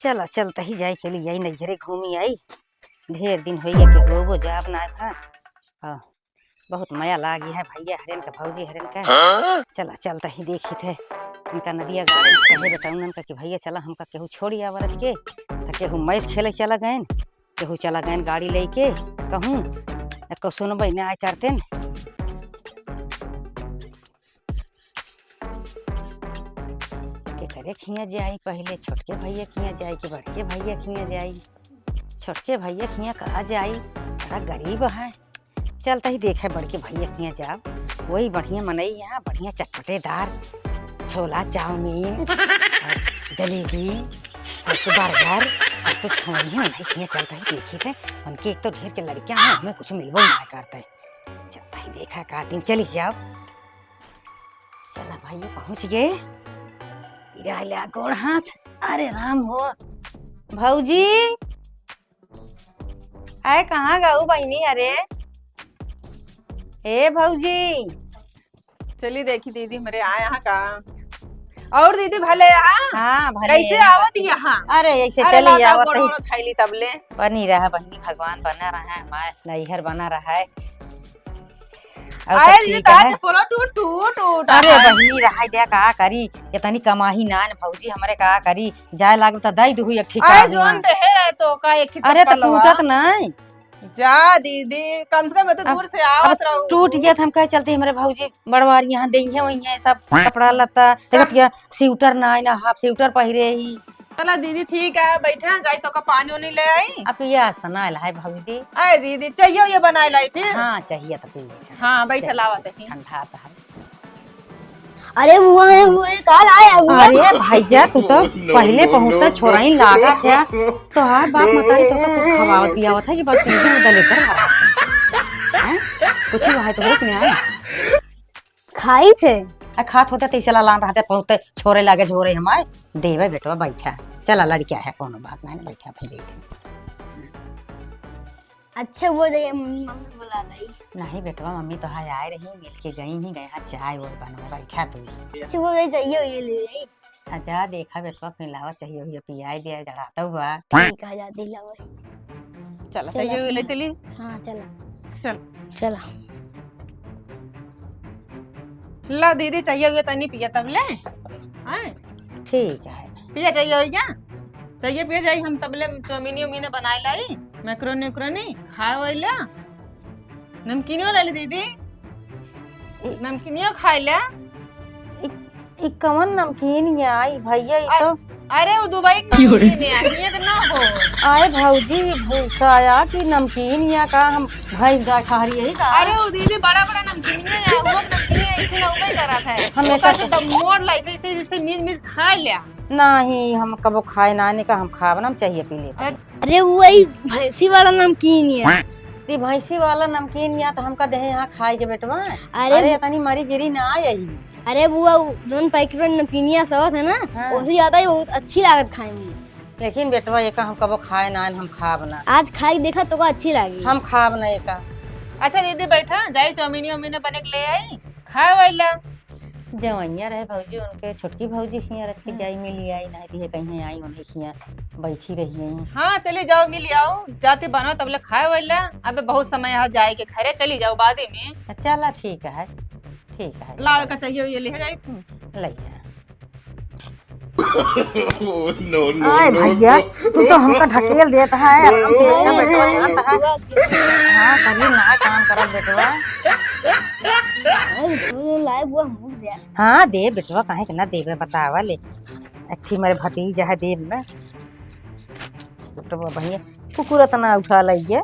चला चलता ही जाई चली जाई नजरे घूमी आई ढेर दिन होइया के होबो जाब ना हाँ बहुत माया लागी है भैया हरेन का भौजी हरेन का चला चलता ही देखी थे उनका नदिया गाड़ी कहे बताऊँ उनका कि भैया चला हमका केहू छोड़ी आवरज के तो केहू मैच खेले चला गए केहू चला गए गाड़ी लेके कहूँ को सुनब ना आए करते करे खिया जाई पहले छोटके भैया खिया जाई कि बड़के भैया खिया जाई छोटके भैया खिया कहा जाई बड़ा गरीब है चलता ही देखा बड़के भैया खिया जाओ वही बढ़िया मनई यहाँ बढ़िया चटपटेदार छोला चाउमीन जलेबी बर्गर कुछ खवाई है उन्हें खिया चलता ही देखी थे उनके एक तो ढेर के लड़कियां हैं हमें कुछ मिलबो ना करते चलता ही देखा का दिन चली जाओ चला भैया पहुँच गए लिया गोड़ हाथ अरे राम हो भौजी आए कहाँ गऊ बहनी अरे ए भौजी चली देखी दीदी मेरे आए यहाँ का और दीदी भले यहाँ हाँ भले कैसे आवत यहाँ अरे ऐसे चली आवत थैली तबले बनी रहा बहनी भगवान बना रहा है हमारे नैहर बना रहा है अरे बहनी रहा दे का करी इतनी कमाही ना भौजी हमारे का करी जाए लाग तो दई दू एक ठीक तो का एक अरे तो टूटत नहीं जा दीदी कम से कम तो दूर से आवत रहू टूट गया हम कह चलते हमारे भौजी बड़वारी यहाँ देंगे वही है सब कपड़ा लता स्वेटर ना हाफ स्वेटर पहिरे ही चला दीदी ठीक है बैठे जाई तो का पानी उनी ले आई अब पियास तो ना है भौजी अरे दीदी चाहिए ये बनाए लाई फिर हाँ चाहिए तो पी हाँ बैठे लावत है ठंडा तो है अरे वो कल आया अरे भैया तू तो पहले पहुंचता छोरा ही लागा था तो हाँ बाप मतारी तो कुछ खवावत पियावत है कि बस सीधे उधर लेकर कुछ ही वहां तो बहुत नहीं आए खाई थे खात होते तो चला लान रहते पहुंचते छोरे लागे झोरे हमारे देवे बेटवा बैठा चला लड़किया है कोनो बात नहीं बैठा फिर अच्छा वो जाइए मम्मी बुला रही नहीं बेटवा मम्मी तो हाँ आए रही मिल के गई ही गए हाँ चाय वो बनवा बैठा तू अच्छा वो चाहिए ये ले रही अच्छा देखा बेटवा फिर लावा चाहिए ये पियाई दिया जड़ाता हुआ ठीक है जाती लावा चला चाहिए ले चली हाँ चला चल चला ला दीदी चाहिए हुए तनी पिया तब ले हैं ठीक है पिया चाहिए हो क्या चाहिए पिया जाई हम तबले चौमीनी उमीने बनाए लाई मैक्रोनी उक्रोनी खाए वाला नमकीनियो ले दीदी नमकीनियो खाए ले कवन नमकीन आई भैया तो अरे वो दुबई की नमकीन है ये ना हो आए भौजी भूसाया कि नमकीन या का हम भैंस गाय खा रही है का अरे वो दीदी बड़ा बड़ा नमकीन है वो नमकीन है ऐसे ना उबे करा था हमें तो मोड़ लाई से ऐसे मीज मीज खा लिया नहीं हम कबो खाए नाने का हम खावना चाहिए पी ले अरे वही भैंसी वाला नमकीन है ती भैंसी वाला नमकीन या तो हमका दे यहाँ खाए के बेटवा अरे इतनी मरी गिरी ना यही अरे बुआ दोन पैकेट नमकीनिया सॉस है ना हाँ। उससे ज्यादा ही बहुत अच्छी लागत खाए में लेकिन बेटवा ये का हम कबो खाए ना हम खाब ना आज खाए देखा तो अच्छी लगी हम खाब ना ये का अच्छा दीदी बैठा जाई चौमीनी उमीने बने के ले आई खाए वाला जवैया रहे भौजी उनके छोटकी भौजी हियाँ रख के जाई मिली आई नहीं दिए कहीं आई उन्हें हियाँ बैठी रही है हाँ चली जाओ मिल आओ जाते बनो तब ले खाए वाला अबे बहुत समय यहाँ जाए के खरे चली जाओ बाद में चला ठीक है लावे का चाहिए ये ले जाए लैया आए भैया तू तो हमका ढकेल देता है हाँ कभी ना काम करब बेटवा हाँ दे बेटवा काहे के ना देवे बतावा ले अच्छी मेरे भतीजा है देव ना बेटवा भैया कुकुर तना उठा लइए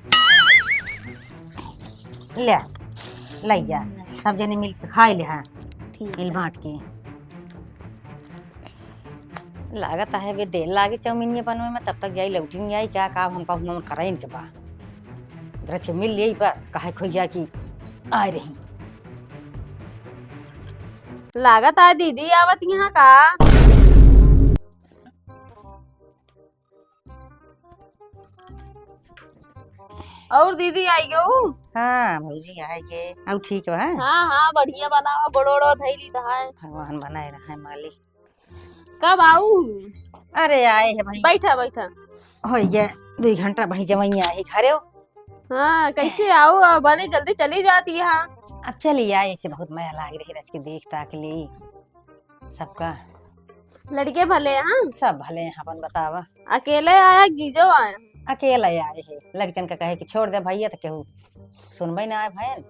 ले लइया सब जने मिल के खाए ले हाँ मिल बांट के लागत है वे देर लागे चौमीन बनवे में तब तक जाई लौटी नहीं आई क्या काम हमका हम कराई इनके बाद मिल लिया बस काहे खोइया की आए रही लागत है दीदी आवत यहाँ का और दीदी आई गो हाँ भौजी आएगे अब ठीक है हाँ बढ़िया बनावा गोड़ोड़ो धैली है भगवान बनाए रहा है मालिक कब आऊ अरे आए है भाई, बैठा बैठा। हो गया 2 घंटा भाई जवैया है घरे हो। हाँ कैसे आओ अब बने जल्दी चली जाती है। हाँ अब चली आए से बहुत माया लाग रही रच के देख ताक ली सबका। लड़के भले हैं, हाँ। सब भले हैं अपन बतावा। अकेले आया कि जीजो आया? अकेला आए है, लड़कन का कहे कि छोड़ दे भैया तो केहू सुनबे ना आए भैन।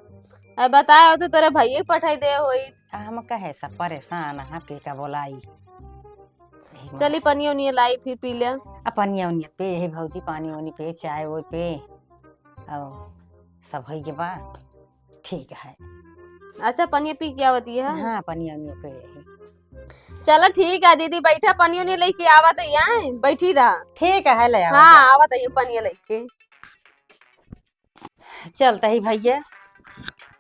अब बताया तो तेरे भैया पठाई दे होई। हम कहे सब परेशान है के का बोलाई। चली पनियो नहीं लाई फिर पी ले। अपनिया उनिया पे है भौजी, पानी वानी पे चाय वो पे और सब है के बा ठीक है। अच्छा पनिया पी क्या होती है? हाँ पनिया उनिया पे है। चलो ठीक है दीदी, बैठा पनियो नहीं लेके आवत है यहाँ, बैठी रहा। ठीक है ले आओ। हाँ आवत है पनिया लेके। चलता ही भैया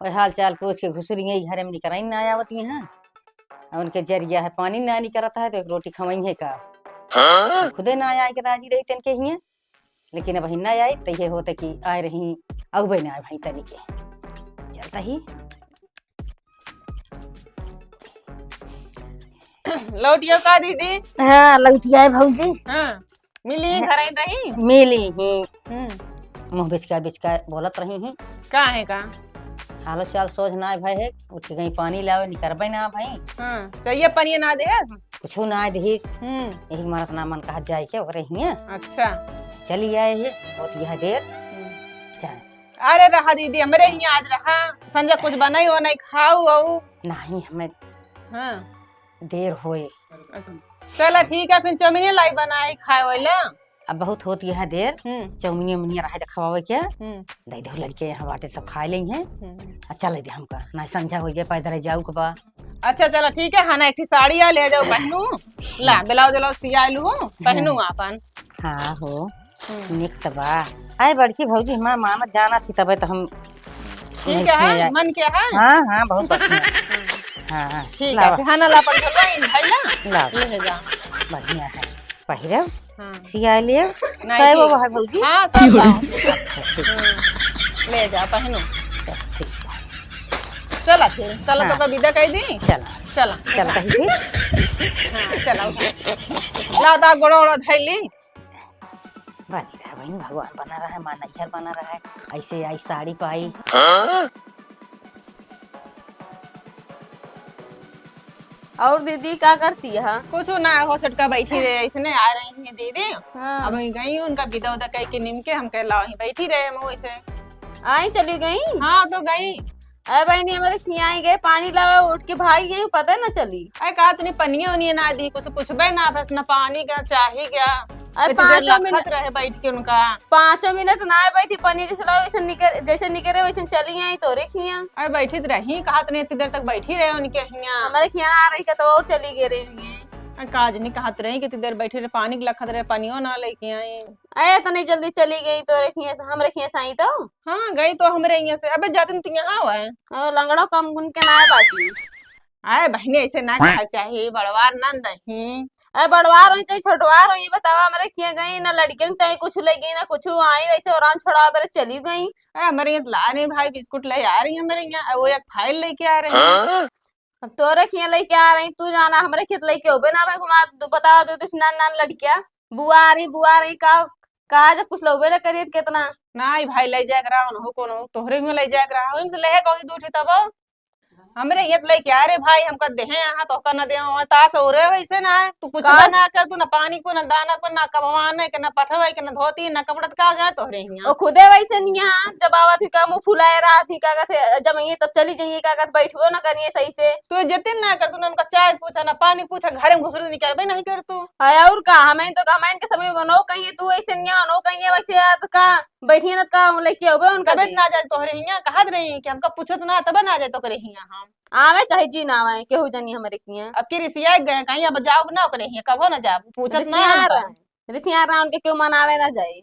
और हाल चाल पूछ के घुसरी घरे में निकराई ना आवती है। उनके जरिया है पानी ना निकलता है तो एक रोटी खवाई है का। खुदे ना आए के राजी रही तन के हिये, लेकिन अब ना आई तो ये होते कि आए रही अगबे ना आए भाई तनी के। चलता ही लौटियो का दीदी? हाँ लौटिया है भौजी। हाँ मिली घर आई रही? मिली ही हम्म। मुँह बिचका बोलत रही ही। का है का? हालो चाल सोच ना आए भाई है, उठ के कहीं पानी लावे निकरबे ना भाई। हाँ चाहिए पनिया ना दे। कुछ ना आए दही यही मारत ना मन कहा जाए के ओकरे हिये। अच्छा चली आए है बहुत यह देर चाहे। अरे रहा दीदी हमरे यहाँ आज रहा संजय कुछ बनाई हो नहीं खाऊ हो नहीं हमें हाँ देर होए। चला ठीक है फिर चौमिन लाई बनाई खाए वाला। अब बहुत होती है देर, चौमिनिया मुनिया रहे तो खवावे के दे दो लड़के यहाँ बाटे सब खाए लें हैं। अच्छा ले दे हमका ना संझा हो जाए पैदल जाऊ के बा। अच्छा चलो ठीक है। हाँ ना एक साड़ी आ ले जाओ पहनू ला ब्लाउज ब्लाउज सिया लू पहनू अपन। हाँ हो निक बा आए बड़की भौजी हमारा मामा जाना थी तबे तो हम ठीक है मन क्या है। हाँ हाँ बहुत बढ़िया। हाँ ठीक है खाना ला पर भाई ला ले जा बढ़िया है पहिरे हाँ सिया लिए नहीं, सही वो है भौजी। हाँ सब लाओ। ले जा पहनो। ठीक चला फिर चला हाँ। तो का विदा कह दी। चला चला चल कहीं फिर हाँ चला ला दा गोड़ो गोड़ो धैली बनी रहा भाई, भगवान बना रहा है, माँ नैहर बना रहा है। ऐसे आई साड़ी पाई। और दीदी क्या करती है? कुछ ना हो छोटका बैठी रहे ऐसे आ रही है दीदी। हाँ। अब गई उनका विदा उदा कह के निम के हम कह ला बैठी रहे हम वैसे। आई चली गई? हाँ तो गई। अरे बहनी हमारे खियाई गए पानी लावे उठ के भाग गई, पता ना चली। अरे कहा तनी पनिया उनिया ना दी कुछ पूछबे ना बस ना पानी का चाही क्या। अरे इतनी देर 5 मिनट लखत रहे बैठ के उनका। 5 मिनट ना बैठी पनीर जैसे निकले वैसे चली आई तो रे खिया। अरे बैठी तो रही कहा तनी इतनी देर तक बैठी रहे उनके यहाँ। हमारे खिया आ रही का तो और चली गए रही। काज नहीं कहत रही कितनी देर बैठे रहे पानी के लखत रहे पानियो ना लेके आई। अरे तो नहीं जल्दी चली गई तो रखिए हम रखिए साई तो। हाँ गई तो हमरे यहाँ से अबे जाते तू यहाँ हुआ और लंगड़ो कम गुन के ना बाकी। आए बहने ऐसे ना कहा चाहिए बड़वार नंद ही। अरे बड़वार हो चाहे छोटवार हो ये बताओ हमारे किया गई ना लड़कियों चाहे कुछ ले गई ना कुछ आई वैसे और छोड़ा मेरे चली गई। अरे हमारे यहाँ ला रहे भाई बिस्कुट ले आ रही है हमारे यहाँ वो एक फाइल लेके आ रहे हैं। अब तोरे खिया लेके आ रही तू जाना हमारे खेत लेके हो ना भाई घुमा तू बता दो तो नान नान लड़किया बुआ आ रही का कहा जब कुछ लोगे ना करिए कितना ना भाई ले जाए रहा हो कोनो तोहरे में ले जाए रहा हो ले कहीं दूठी तब हमरे ये लेके आ रे भाई हमका दे यहाँ तो न दे तास हो रहे वैसे ना है तू कुछ ना कर तू ना पानी को ना दाना को ना कमाने के ना पठवे के ना धोती ना कपड़ा का जाए तोहरे यहाँ। और खुदे वैसे नहीं यहाँ जब आवा थी का मुंह फुलाए रहा थी का कहते जब ये तब चली जाइए का कहते बैठो ना करिए सही से। तू जतिन ना कर तू ना उनका चाय पूछा ना पानी पूछा घर में घुसर निकाल भाई नहीं कर तू। और का हमें तो हमें के समय बनो कहिए तू ऐसे नहीं आनो कहिए वैसे याद का बैठिए ना का लेके आवे उनका कबे ना जाए तोहरे यहाँ कहा रही कि हमका पूछत ना तब ना जाए तो करे यहाँ हम आवे चाहे जी ना आवे केहू जानी हमारे किया। अब की रिसिया गए कहीं अब जाओ ना करे यहाँ कबो ना जाओ पूछत ना रिसिया रहा उनके क्यों मनावे ना जाए।